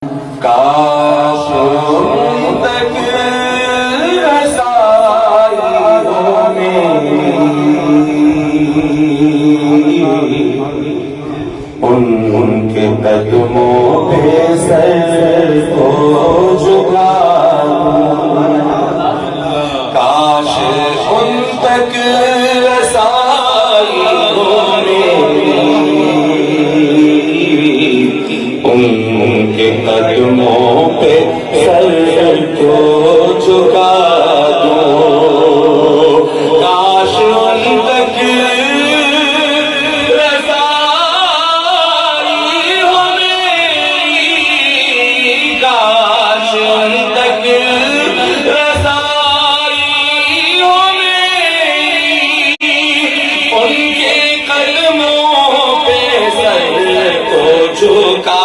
کاش ان تک رسائیوں میں ان کے قدموں پہ سر کو جھکا دوں، کاش ان تک رسائیوں میں ان کے قدموں پہ سر کو جھکا دوں، کاش ان تک رسائیوں میں، کاش ان تک رسائیوں میں ان کے قدموں پہ سر کو جھکا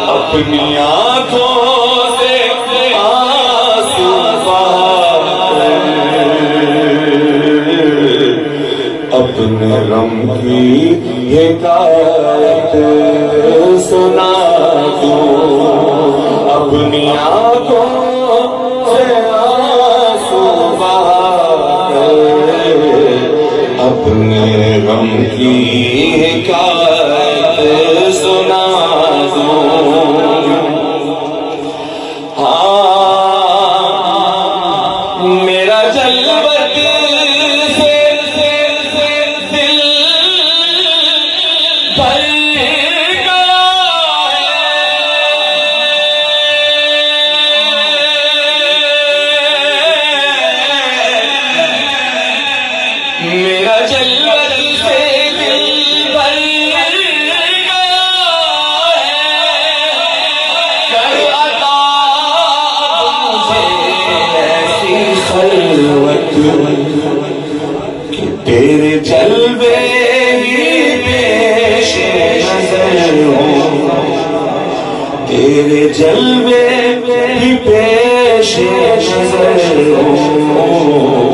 اپنی آنکھوں سے آنسو بہا اپنے غم کی حکایت سنا دوں، اپنی آنکھوں سے آنسو بہا اپنے غم کی حکایت سنا دوں۔ میرا جلوت سے دل بھر گیا ہے، میرا جلوت سے دل بھر گیا ہے، کر عطا مجھے ایسی خلوت کہ تیرے جلوے ہی پیش نظر ہوں، تیرے جلوے ہی پیش نظر ہوں،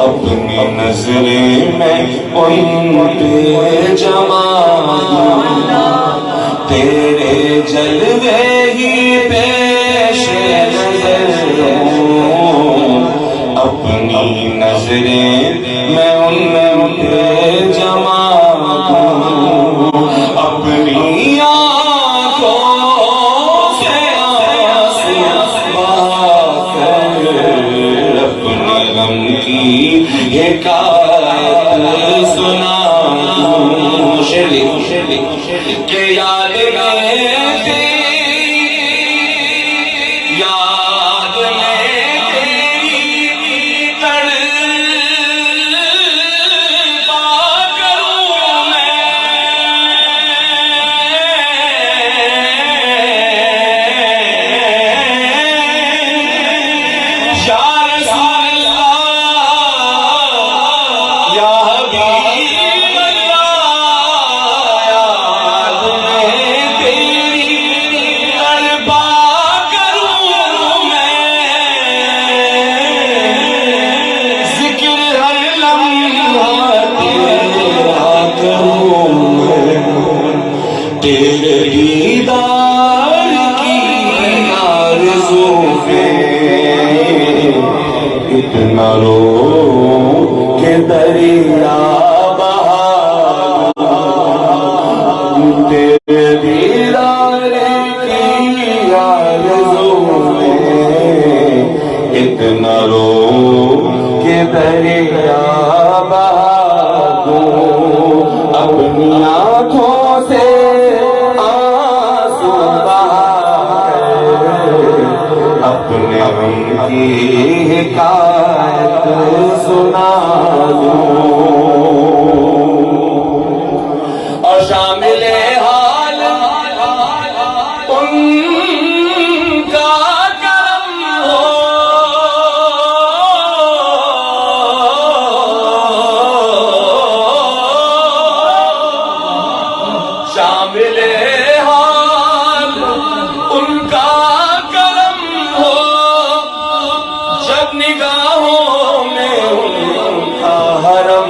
اپنی نظریں میں ان پہ جما دوں، تیرے جلوے ہی پیش نظر ہوں، اپنی نظریں میں ان پہ جما دوں، اپنی آنکھوں سے آنسو بہا کر اپنے غم کی حکایت سنا دوں، کہ یاد میں یاد میں تیری تڑپا کروں میں، یا رسول اللہ یا حبیب اللہ، یاد میں تیری تڑپا کروں میں، ذکر ہر لمحہ تیرا کروں میں، تیرے دیدار کی آرزو میں اتنا رو کہ دریا بہا دوں، تیرے دیدار کی آرزو میں اتنا رو کہ دریا بہا دوں، اپنی آنکھوں سے آنسو بہا اپنے غم کی حکایت سنا دوں، اور شامل حال ان کا کرم ہو، شامل حال ان کا کرم ہو، جب نگاہوں میں ان کا حرم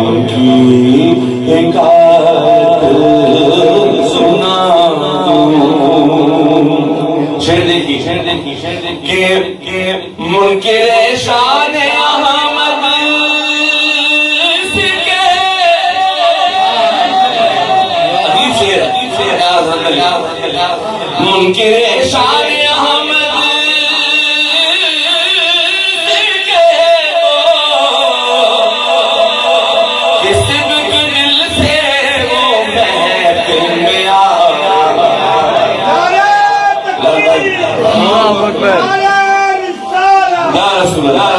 غم کی حکایت سناؤں. شعر دیکھی کہ منکر شان احمد منکر شان احمد کے صدق دل سے وہ محفل میں آیا. یا رسول اللہ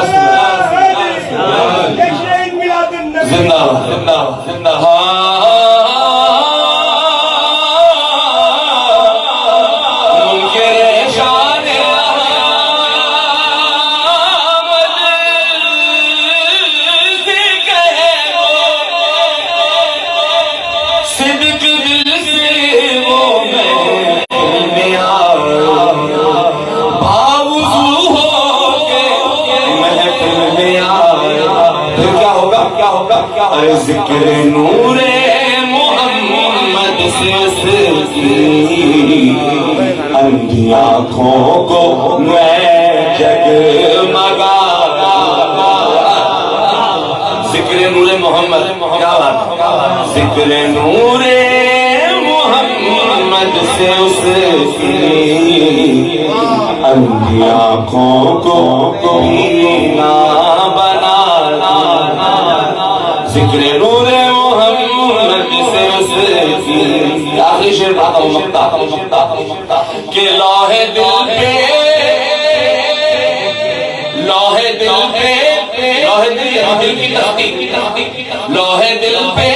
زندہ زندہ ذکر نور محمد سے اندھی آنکھوں کو میں جگمگا. ذکر نور محمد, کیا بات, ذکر نور محمد سے اندھی آنکھوں کو بینا بنا. ذکر نور محمد سے آخری شعر پڑھتا ہوں مقطع کہ لوح دل پہ لوح دل کی تحقیق لوح دل پہ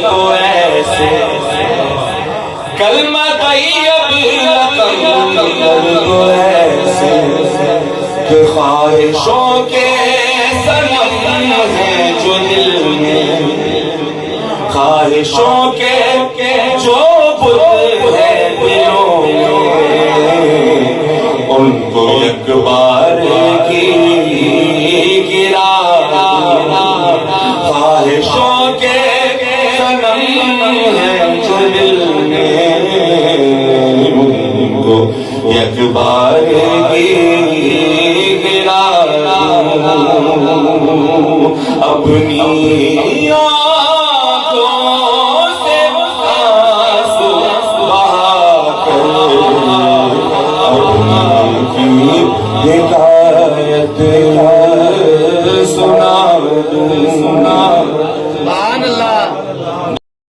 تو ایسے کلمہ طیب رقم تو ایسے کہ خواہشوں کے صنم ہیں جو دل میں, خواہشوں کے جو بت ہے دلوں میں, ان کو ایک بار کی گرا. خواہشوں کے صنم ہیں جو دل میں, ان کو ایک بار کی گرا. اپنی آنکھوں سے آنسو بہا کر اپنی حکایت